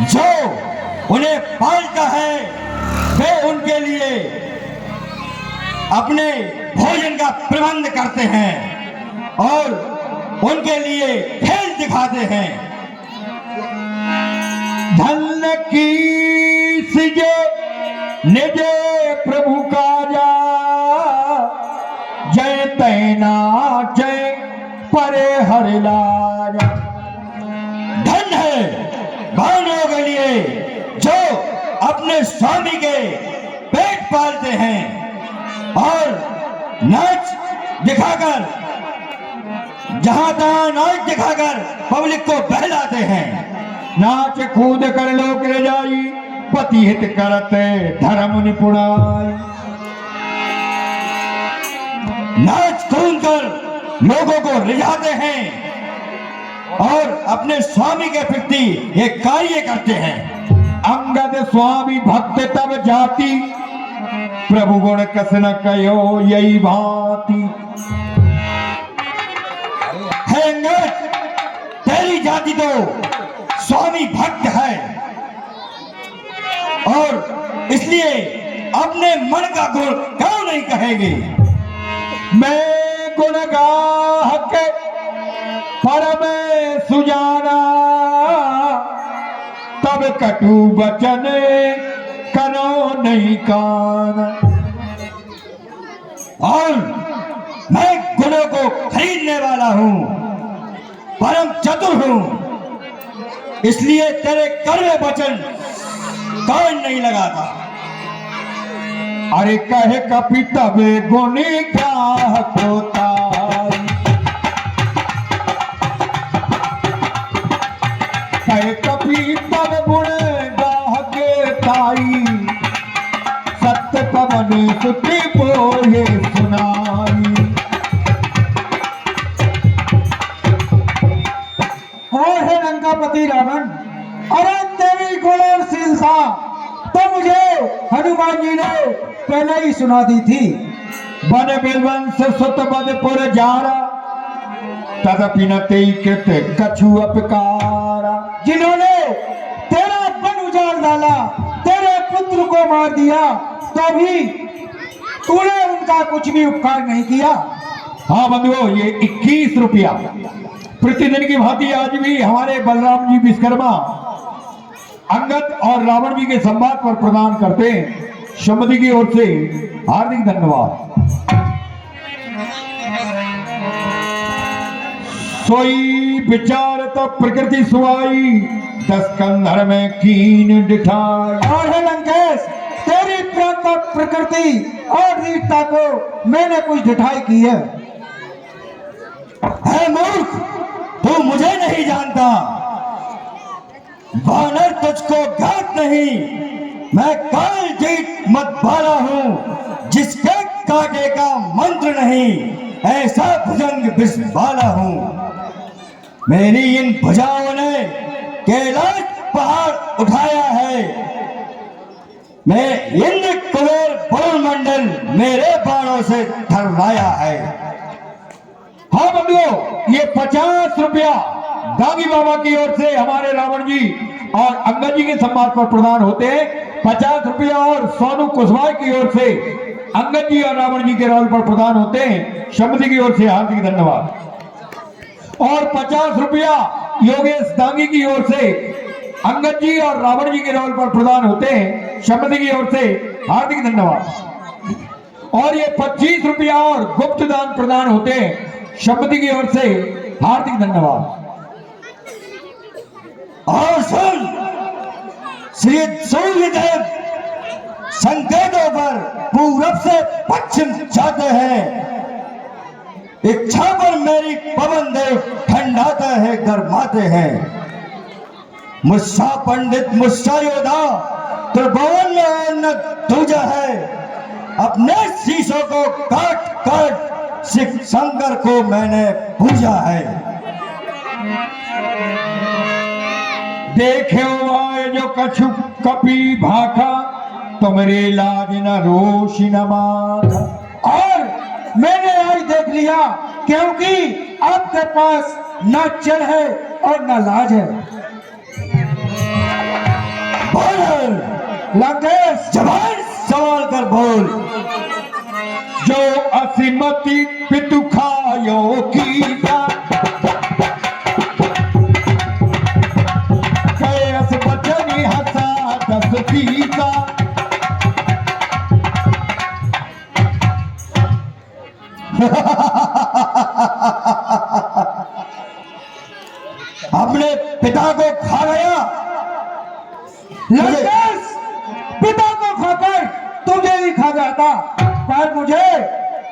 जो उन्हें पालता है वे उनके लिए अपने भोजन का प्रबंध करते हैं और उनके लिए खेल दिखाते हैं। धन की सिजे निज प्रभु का जा, जय तैना जय परे हर लाज। धन है भाइयों के लिए जो अपने स्वामी के पेट पालते हैं और नाच दिखाकर, जहां तहां नाच दिखाकर पब्लिक को बहलाते हैं। नाच कूद कर लोक ले जाई, पति हित करते धर्म निपुणाई। नाच कूद कर लोगों को रिझाते हैं और अपने स्वामी के प्रति ये कार्य करते हैं। अंगद स्वामी भक्त तब जाति, प्रभु गुण कस न कयो यही भांति। है अंगद, तेरी जाति तो स्वामी भक्त है और इसलिए अपने मन का गुण क्यों नहीं कहेंगे। मैं गुण गाहक परम सुजाना, तब कटु बचन करो नहीं कान। और मैं गुणों को खरीदने वाला हूं, परम चतुर हूं, इसलिए तेरे कड़वे वचन कान नहीं लगाता। अरे कहे कपि तबे गुणी ग्राहक होता, कहे कपि तब गुण ग्राहक ताई, सत्य पवन सुति बोले सुनाई। और है लंकापति रावण, अरे तेरी गुणशीलता तो मुझे हनुमान जी ने पहले ही सुना दी थी। बन बिलवंश सुत बदपुर जारा, तदपि न तेई कृत कछु अपकारा। जिन्होंने तेरा वन उजाड़ डाला, तेरे पुत्र को मार दिया, तो भी तूने उनका कुछ भी उपकार नहीं किया। हाँ बंधुओं, ये 21 रुपया प्रतिदिन की भांति आज भी हमारे बलराम जी विश्वकर्मा अंगद और रावण जी के संवाद पर प्रदान करते हैं। शंभदी की ओर से हार्दिक धन्यवाद। सोई विचार तो प्रकृति सुवाई, 10 कंधर में कीन डिठाई। और है लंकेश, तेरी प्रकृति और वीरता को मैंने कुछ ढिठाई की है। है मूर्ख, तू मुझे नहीं जानता। वानर तुझको घात नहीं, मैं काल जीत मत वाला हूं, जिसके काटे का मंत्र नहीं, ऐसा भुजंग विष वाला हूं। मेरी इन भुजाओं ने कैलाश पहाड़ उठाया है। मैं इंद्र कुबेर वरुण मंडल मेरे बाणों से ठरवाया है। हाँ बंधुओं, ये 50 रुपया दागी बाबा की ओर से हमारे रावण जी और अंगद जी के सम्मान पर प्रदान होते हैं। 50 रुपया और सोनू कुशवाहा की ओर से अंगद जी और रावण जी के रोल पर प्रदान होते हैं। शंभदी की ओर से हार्दिक धन्यवाद। और 50 रुपया योगेश दांगी की ओर से अंगद जी और रावण जी के रोल पर प्रदान होते हैं। शंभदी की ओर से हार्दिक धन्यवाद। और ये 25 रुपया और गुप्त दान प्रदान होते हैं। शंभदी की ओर से हार्दिक धन्यवाद। और सुन, श्री सूर्यदेव संकेतों पर पूरब से पश्चिम जाते हैं। इच्छा पर मेरी पवन देव ठंडाते हैं, गरमाते हैं। मुस्सा पंडित मुस्सा योद्धा त्रिभुवन में अन्न दूजा है। अपने शीशों को काट काट शिव शंकर को मैंने पूजा है। देखे आए जो कछु कपि भाखा, तुमरे लाज न रोष न माथा। और मैंने आज देख लिया, क्योंकि आपके पास न चढ़ है और न लाज है। लंकेश जबान सवाल कर बोल। जो असीमती पितु खायो कीसा, कैस बचनी हसा दस पीसा। अपने पिता को खा गया। लंकेश, पिता को खाकर तुझे ही खा जाता, पर मुझे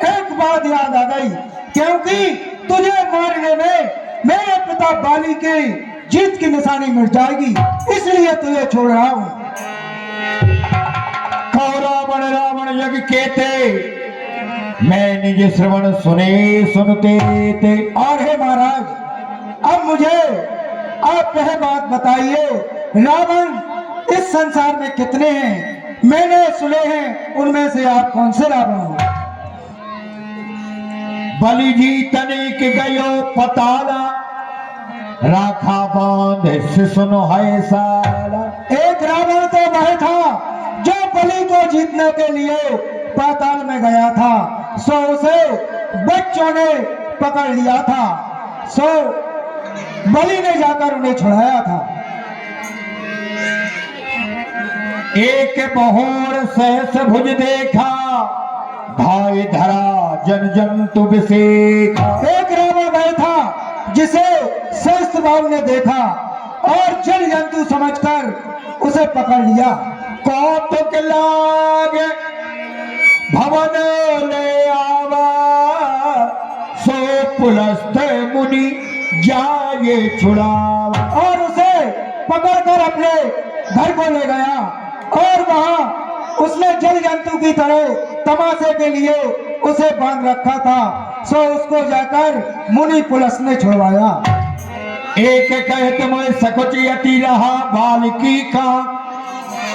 एक बात याद आ गई, क्योंकि तुझे मारने में मेरे पिता बाली की जीत की निशानी मिट जाएगी, इसलिए तुझे छोड़ रहा हूं। रावण रावण यज्ञ केते, मैं निज श्रवण सुने सुनते थे। और हे महाराज, अब मुझे आप यह बात बताइए, रावण इस संसार में कितने हैं? मैंने सुने हैं उनमें से आप कौन से रावण हो? बलि जी तनिक गयो पताला, राखा बांध से सुनो है साला। एक रावण तो वह था जो बलि को जीतने के लिए पाताल में गया था, सो उसे बच्चों ने पकड़ लिया था, सो बलि ने जाकर उन्हें छुड़ाया था। एक बहोर सहस भुज देखा, धाय धरा जन जंतु बिसेखा। एक रावण वह था जिसे सहस्त्र बाहु ने देखा और जल जंतु समझकर उसे पकड़ लिया। कौतुक लागे भवन ले आवा, सो पुलस्त मुनि जाए छुड़ावा। और उसे पकड़कर अपने घर को ले गया और वहां उसने जल जंतु की तरह तमाशे के लिए उसे बांध रखा था, सो उसको जाकर मुनि पुलिस ने छुड़वाया। एक कहत मैं सकुच यति रहा बालिकी का,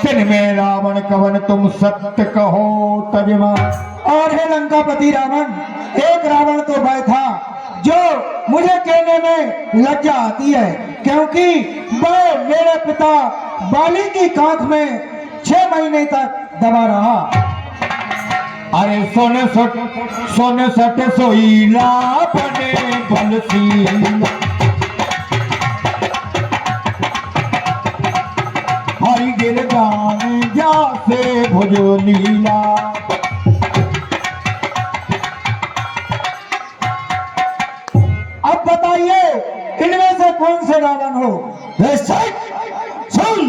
तिन में रावण कवन तुम सत्य कहो तजमा। और हे लंकापति रावण, एक रावण तो वह था जो मुझे कहने में लज्जा आती है, क्योंकि वह मेरे पिता बाली की कांख में 6 महीने तक दबा रहा। अरे सोने सट सोईला बने बलसीला, हरि गिर गान जासे भुजो लीला। अब बताइए इनमें से कौन से रावण हो? सुन,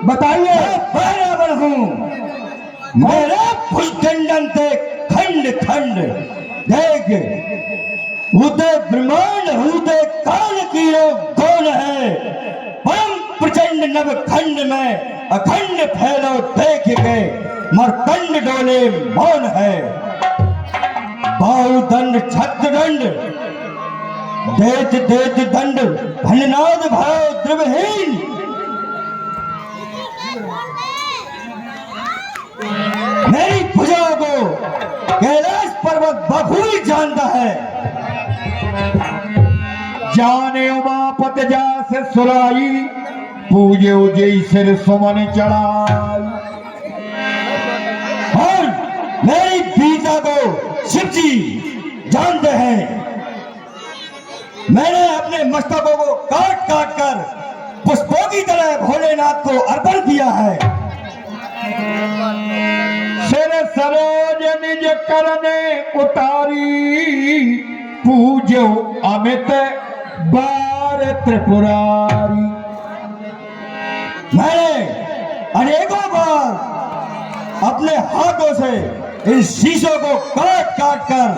बताइए। मैं रावण हूँ। मेरा भुजदंडन ते खंड खंड देख, उदे ब्रह्मांड उदे काल की कौन है। परम प्रचंड नव खंड में अखंड फैलो देख के मरकंड डोले मौन है। बाहुदंड छत्र दंड देत देत दंड भंडनाद भाव द्रवहीन। मेरी भुजाओं को कैलाश पर्वत बखूबी जानता है। जाने उमापत जास सुराई, पूजे उजई सिर सुमन चढ़ाई। और मेरी बीता को शिव जी जानते हैं। मैंने अपने मस्तकों को काट काट कर पुष्पों की तरह भोलेनाथ को अर्पण किया है। सिर सरोज निज करने उतारी, पूजो अमित बार त्रिपुरारी। मैंने अनेकों बार अपने हाथों से इन शीशों को काट काट कर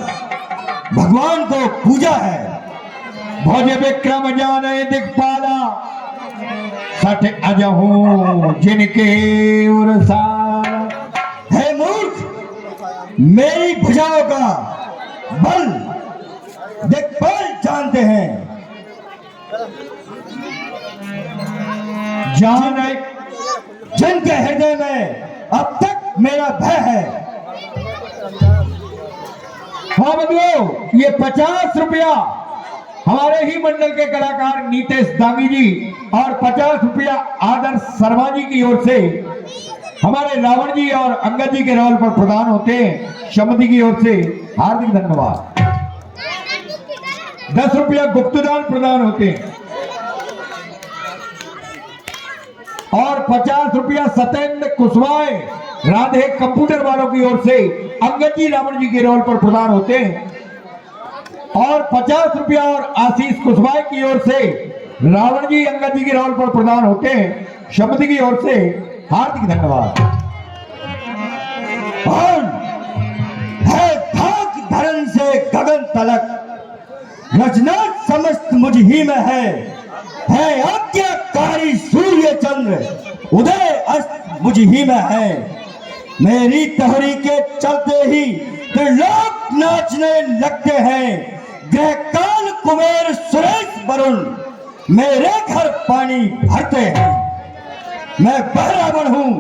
भगवान को पूजा है। भोज विक्रम जाने दिखपाला, सठ अजहू जिनके उरसाला। हे मूर्ख, मेरी भुजाओं का बल दिक्पाल जानते हैं। जाने जिनके हृदय में अब तक मेरा भय है। हाँ बदलो, ये 50 रुपया हमारे ही मंडल के कलाकार नीतेश दांगी जी और 50 रुपया आदर्श शर्मा जी की ओर से हमारे रावण जी और अंगद जी के रोल पर प्रदान होते हैं। शमदी की ओर से हार्दिक धन्यवाद। 10 रुपया गुप्तदान प्रदान होते हैं और 50 रुपया सत्येंद्र कुशवाहा राधे कंप्यूटर वालों की ओर से अंगद जी रावण जी के रोल पर प्रदान होते हैं और 50 रुपया और आशीष कुशवाहा की ओर से रावण जी अंगद जी के रोल पर प्रदान होते हैं। शब्द की ओर से हार्दिक धन्यवाद। और है धाक धरन से गगन तलक, रचना समस्त मुझ ही में है आज्ञाकारी सूर्य चंद्र, उदय अस्त मुझ ही में है। मेरी तहरी के चलते ही त्रिलोक नाचने लगते हैं। ग्रह काल कुबेर सुरेश वरुण मेरे घर पानी भरते हैं। मैं बहरावन हूं,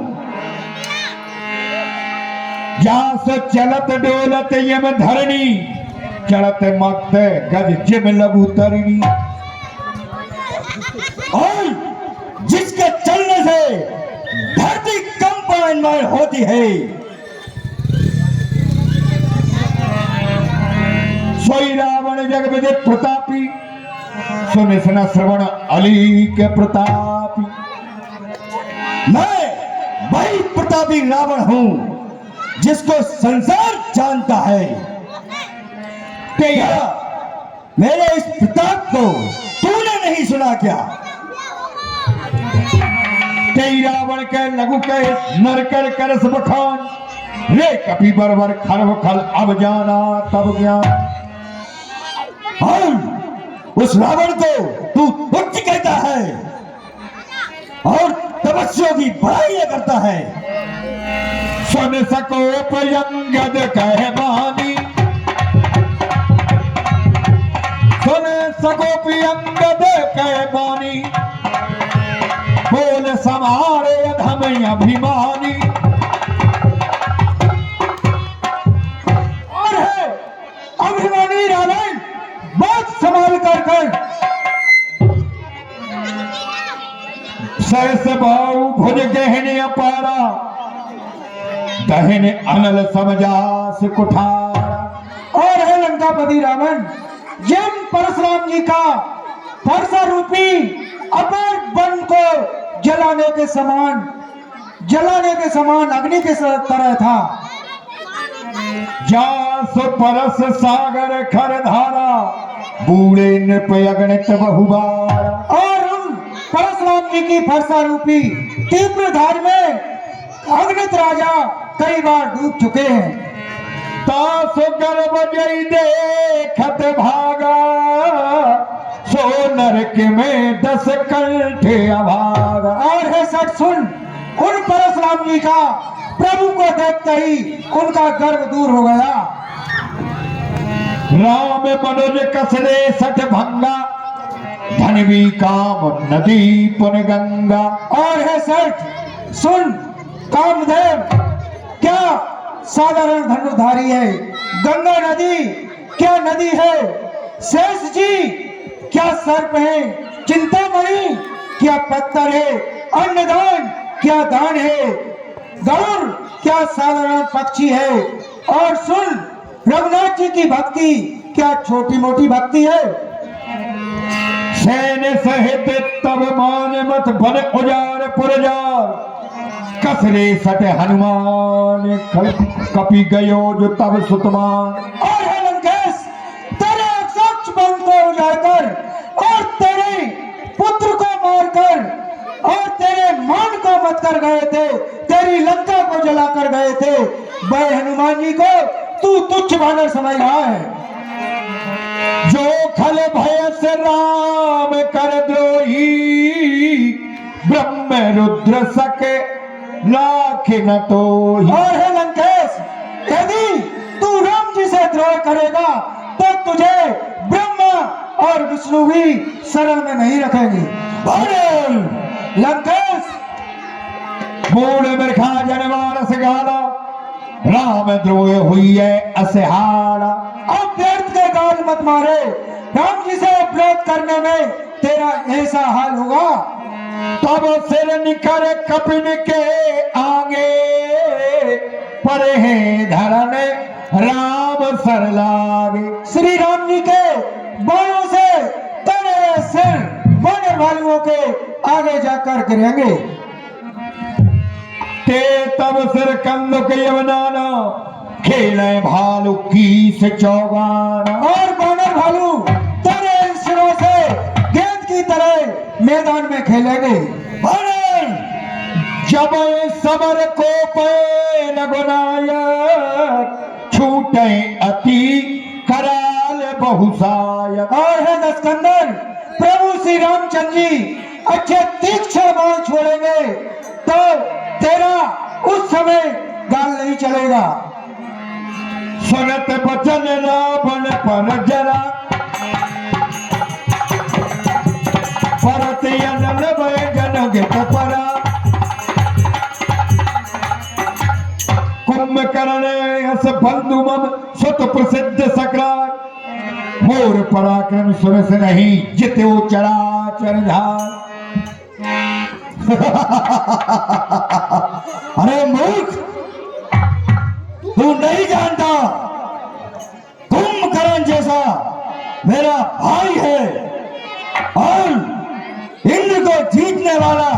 जहां से चलत डोलत यम धरणी, चलत मत गज जिम लघु तरिणी। और जिसके चलने से धरती कंपायमान होती है, सोई रावण जग विदित प्रतापी, सुन सुन श्रवण अली के प्रतापी। मैं वही प्रतापी रावण हूं जिसको संसार जानता है। क्या मेरे इस प्रताप को तूने नहीं सुना क्या? तेई रावण के लघु के नरकर करस बखान, रे कपि बरबर खरव खल अब जाना तब ज्ञान। और उस रावण को तू तुच्छ कहता है और तपस्वियों की बड़ाई करता है। सुन सको प्रयंगद कह बानी, सुन सको प्रियंगद कह बानी, बोल समारे अधम अभिमानी। और है अभिमानी रावण, बात संभाल कर सहस भाऊ भुज गहने अपारा, दहन अनल समझास कुठारा। और है लंकापति रावण, जिन परशुराम जी का परसा रूपी अपार वन को जलाने के समान अग्नि के तरह था। जास परस सागर खर धारा, बूढ़े नृप अगणित बहुबारा। और उन परशुराम जी की फरसा रूपी तीव्र धार में अग्नित राजा कई बार डूब चुके हैं। तासो गर्भ जई देखत भागा, सो नरक में 10 कंठे अभागा। और है सच सुन, उन परशुराम जी का प्रभु को देखते ही उनका गर्व दूर हो गया। राम मनोज कसरे सठ भंगा, धनवी काम नदी पुन गंगा। और है सच सुन, कामदेव क्या साधारण धनुर्धारी है, गंगा नदी क्या नदी है, शेष जी क्या सर्प है, चिंतामणि क्या पत्थर है, अन्नदान क्या दान है, गरुड़ क्या साधारण पक्षी है। और सुन, रघुनाथ जी की भक्ति क्या छोटी मोटी भक्ति है। सैन सहित तब मान मत बन उजार पुरजार, कसरे सट हनुमान कपि गयो जो तब सुतमान। और है लंकेश, तेरे अक्षक्ष बन को उजाड़कर और तेरे पुत्र को मारकर और तेरे मान को मत कर गए थे, तेरी लंका को जलाकर गए थे। वह हनुमान जी को तू तुच्छ बानर समझ रहा है। जो खल भय से राम कर द्रोही, ब्रह्म रुद्र सके लाख न तोही। और है लंकेश, यदि तू राम जी से द्रोह करेगा तो तुझे ब्रह्मा और विष्णु भी शरण में नहीं रखेंगे। लंकेश, मूड मिर्खा जनवारस गाला, राम द्रोह हुई है असहारा। अब व्यर्थ के गाल मत मारे, राम जी से उपलब्ध करने में तेरा ऐसा हाल होगा। तब सिर निकर कपिन के आगे, परे हैं धरन राम सर लागे। श्री राम जी के बाणों से तेरे सिर वानर भालुओं के आगे जाकर गिरेंगे। ते तब सिर कंदुक यवनाना, खेले भालू की से चौगाना। और वानर भालू तेरे इन सिरों से गेंद की तरह मैदान में खेलेंगे। भरण जब समर को पे लगनायक, छूटे अति कराल बहुसायक। और है दस्कंदर, प्रभु श्री रामचंद्र जी अच्छे तीक्ष्ण बाण छोड़ेंगे तो तेरा उस समय गाल नहीं चलेगा। सुनत बचन रावण पर जरा, परत अनल भय जनगित परा। कुंभकर्ण यस बंधु मम सुत प्रसिद्ध सक्रार, मोर पराक्रम सुरस नहीं जित्यो चराचर झार। अरे मूर्ख, तू नहीं जानता कुंभकर्ण जैसा मेरा भाई है और इंद्र को जीतने वाला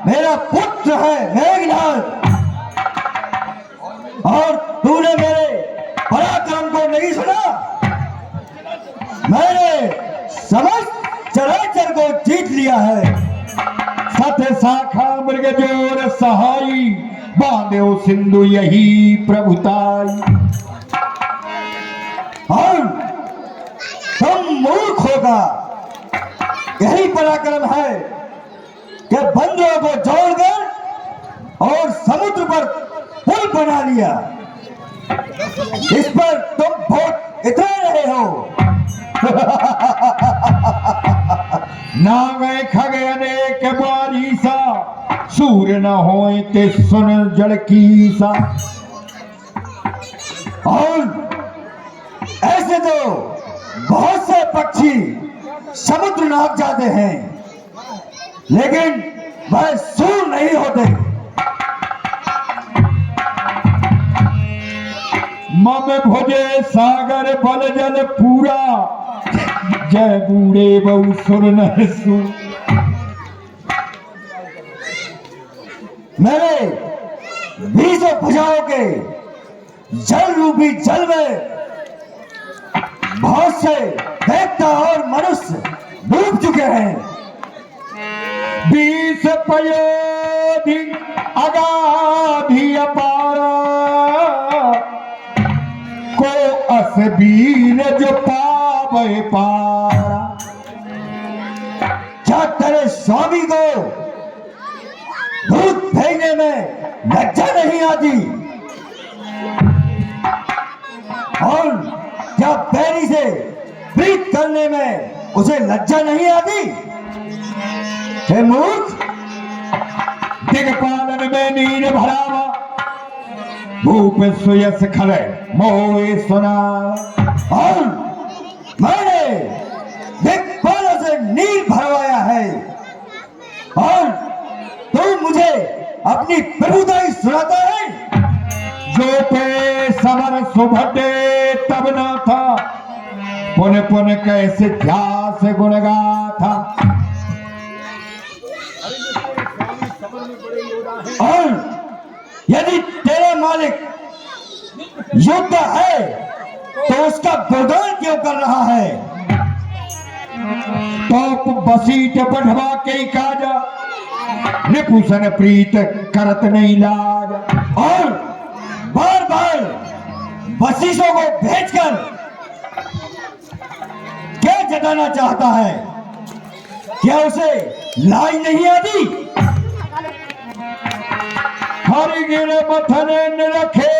मेरा पुत्र है मेघनाद। और तूने मेरे पराक्रम को नहीं सुना। मैंने समस्त चराचर को जीत लिया है। सत शाखा मृग जोर सहाई, बांधो सिंधु यही प्रभुताई। और तुम मूर्ख होगा, यही पराक्रम है कि बंदरों को जोड़कर और समुद्र पर पुल बना लिया। इस पर तुम बहुत इतरा रहे हो। ना गए खगे अनेक बारी सा, सूर्य न होए ते सुन जड़ की सा। और ऐसे तो बहुत से पक्षी समुद्र नाप जाते हैं, लेकिन वह सूर नहीं होते। मम भुजे सागर बल जल पूरा, जय बूढ़े बहु सुर नर सु। मेरे 20 भुजाओं के जल रूपी जल में बहुत से देवता और मनुष्य डूब चुके हैं। 20 पयोधि अगाधि अपारा, को असबीर जो पावे पारा। क्या तेरे स्वामी को दूध भेजने में लज्जा नहीं आती? और क्या बैरी से प्रीत करने में उसे लज्जा नहीं आती? हे मूर्ख, दिग्पालन में नीर भरावा, भूप सुयस खले मोए सुना। और मैंने दिग्पालों से नीर भरवाया है और तू मुझे अपनी प्रभुताई सुनाता है। जो पे समर सुभटे तब न था, पुन पुन कैसे ध्यास गुण गाथा। और यदि तेरा मालिक युद्ध है तो उसका गुणगान क्यों कर रहा है? तो बसीट बढ़वा के काजा, रिपुसन प्रीत करत नहीं लाज। और बार बार बसीसों को भेजकर क्या जताना चाहता है? क्या उसे लाज नहीं आती? हरिगिर मथन रखे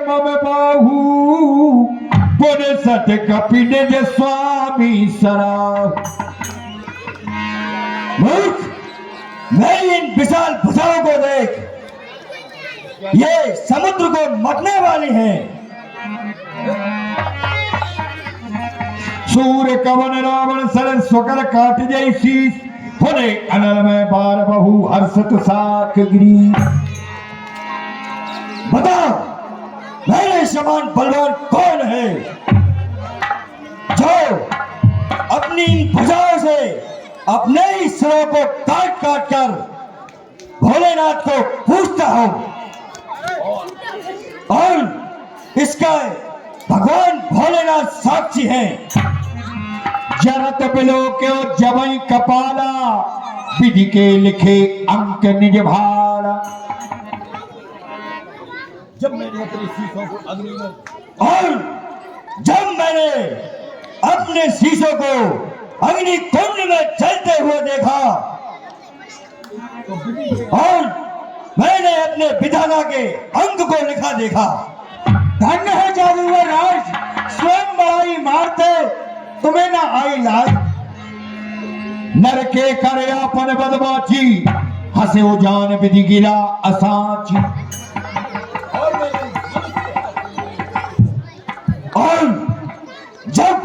मम बाहू, पुन सत कपिन जे स्वामी सराहु। मूर्ख, मेरी इन विशाल भुजाओं को देख, ये समुद्र को मथने वाली हैं। सूर्य कवन रावण सर स्वकर काट जई शीस होने अनल में बार बहु हर्षत साख गिरी। बताओ मेरे समान बलवान कौन है जो अपनी इन भुजाओं से अपने ही सिरों को काट काट कर भोलेनाथ को पूछता हूं और इसका भगवान भोलेनाथ साक्षी हैं। जरत बिलो क्यों जबई कपाला विधि के लिखे अंक निज भाला। जब मैंने अपने शीशों को अग्नि में और जब मैंने अपने शीशों को अग्नि कुंड में जलते हुए देखा और मैंने अपने विधाता के अंक को लिखा देखा। धन्य है जादूगर राज, स्वयं बड़ाई मारते तुम्हें ना आई लाज। नर के करे अपन बदमाची हसे ओ जान विधि गिरा असाची। और जब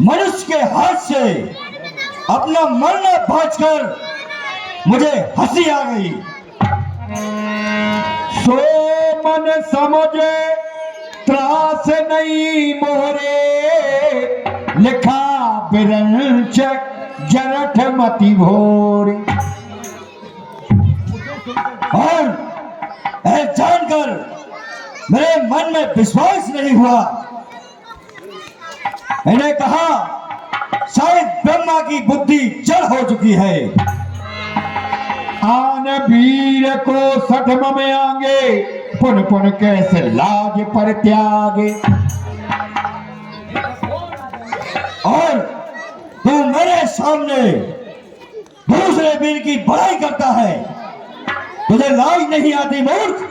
मनुष्य के हाथ से अपना मरना भांजकर मुझे हंसी आ गई। सो मन समझे त्रास नहीं मोरे लिखा बिरंच जरठ मति भोरे। और जानकर मेरे मन में विश्वास नहीं हुआ। मैंने कहा शायद ब्रह्मा की बुद्धि जड़ हो चुकी है। आन वीर को सठम में आगे पुन पुन कैसे लाज पर त्यागे। और तू मेरे सामने दूसरे वीर की बड़ाई करता है, तुझे लाज नहीं आती मूर्ख।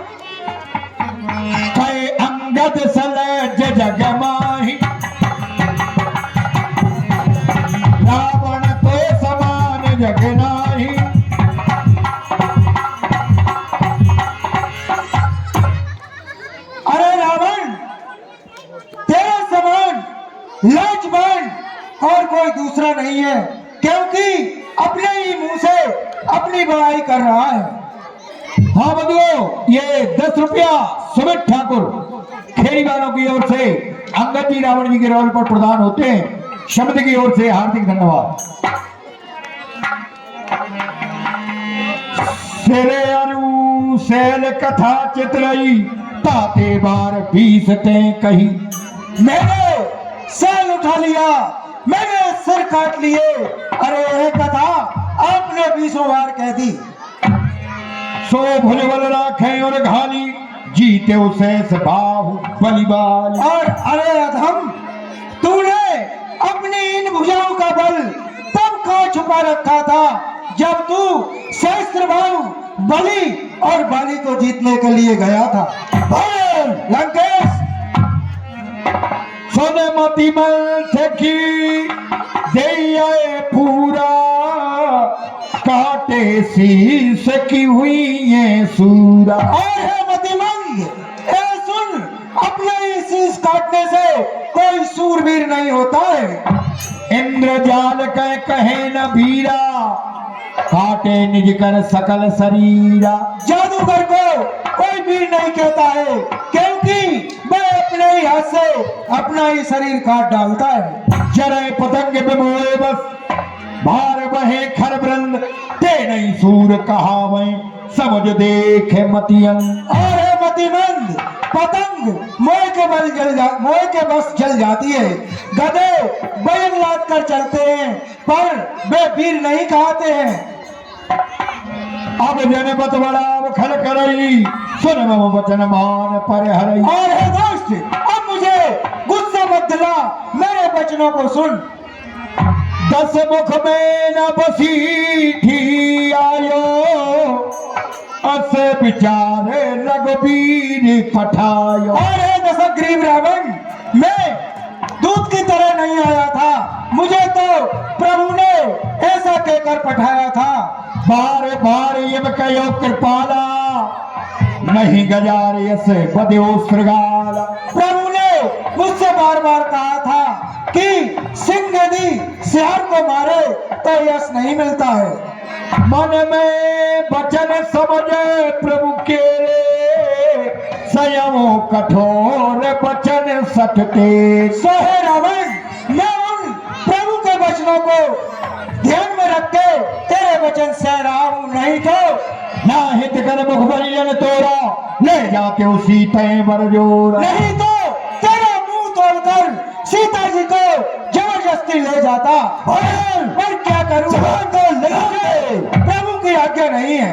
कई अंगद सलज जग माही रावण तो समान जग नाही। अरे रावण, तेरे समान लाजवान और कोई दूसरा नहीं है, क्योंकि अपने ही मुंह से अपनी बड़ाई कर रहा है। हाँ बंधुओं, ये 10 रुपया सुमित ठाकुर खेड़ी वालों की ओर से अंगद जी रावण जी के रोल पर प्रदान होते हैं। शब्द की ओर से हार्दिक धन्यवाद। सिरे अरु सैल कथा चित्रई ताते बार 20 ते कही। मैंने सैल उठा लिया, मैंने सिर काट लिए। अरे यह कथा आपने 20 बार कह दी। सो भुलवल राखे और घाली जीते उसे बाहु बलिबाल। और अरे अधम, तूने अपनी इन भुजाओं का बल तब कहाँ छुपा रखा था जब तू सहस्त्रबाहु बलि और बाली को जीतने के लिए गया था। बोल लंकेश। सोने मोती मल थकी दे आए पूरा काटे शीश की हुई ये सूरा। और है मतिमंद, ए सुन, अपने ही शीश काटने से कोई सूरवीर नहीं होता है। इंद्रजाल कहे न भीरा काटे निज कर सकल शरीरा। जादूगर को कोई वीर नहीं कहता है, क्योंकि वह अपने ही हाथ से अपना ही शरीर काट डालता है। जरे पतंग बिमोए बस भार बहे खर ब्रंद ते नहीं सूर कहावे समझ देखे मतियन। और है मतिमंद, पतंग मोह के बस जल जाती है। गधे बैल लाद कर चलते हैं, पर वे वीर नहीं कहते हैं। अब जन बत बड़ा खल करई सुन मम वचन मान पर हरई। और है दोस्त, अब मुझे गुस्सा मत दिला, मेरे वचनों को सुन। 10 मुख में न बसी थी आयो अस विचारे रघुबीर पठायो। और है दशग्रीव रावण, मैं दूध की तरह नहीं आया था, मुझे तो प्रभु ने ऐसा कहकर पठाया था। बार बार यम कयो कृपाला नहीं गजार यस बद्यो श्रृगाला। प्रभु ने मुझसे बार बार कहा था कि सिंह यदि सियार को मारे तो यश नहीं मिलता है। मन में वचन समझे प्रभु के संयम कठोर वचन सटते। सो हे रावण, मैं उन प्रभु के वचनों को ध्यान में रख के तेरे वचन सह रहा हूं, नहीं तो ना हित कर मुख बलियन तोरा, ले जाके उसी तय बर जोरा। नहीं तो तेरा मुंह तोड़कर सीता जी को जबरदस्ती ले जाता। पर क्या करूं, प्रभु की आज्ञा नहीं है।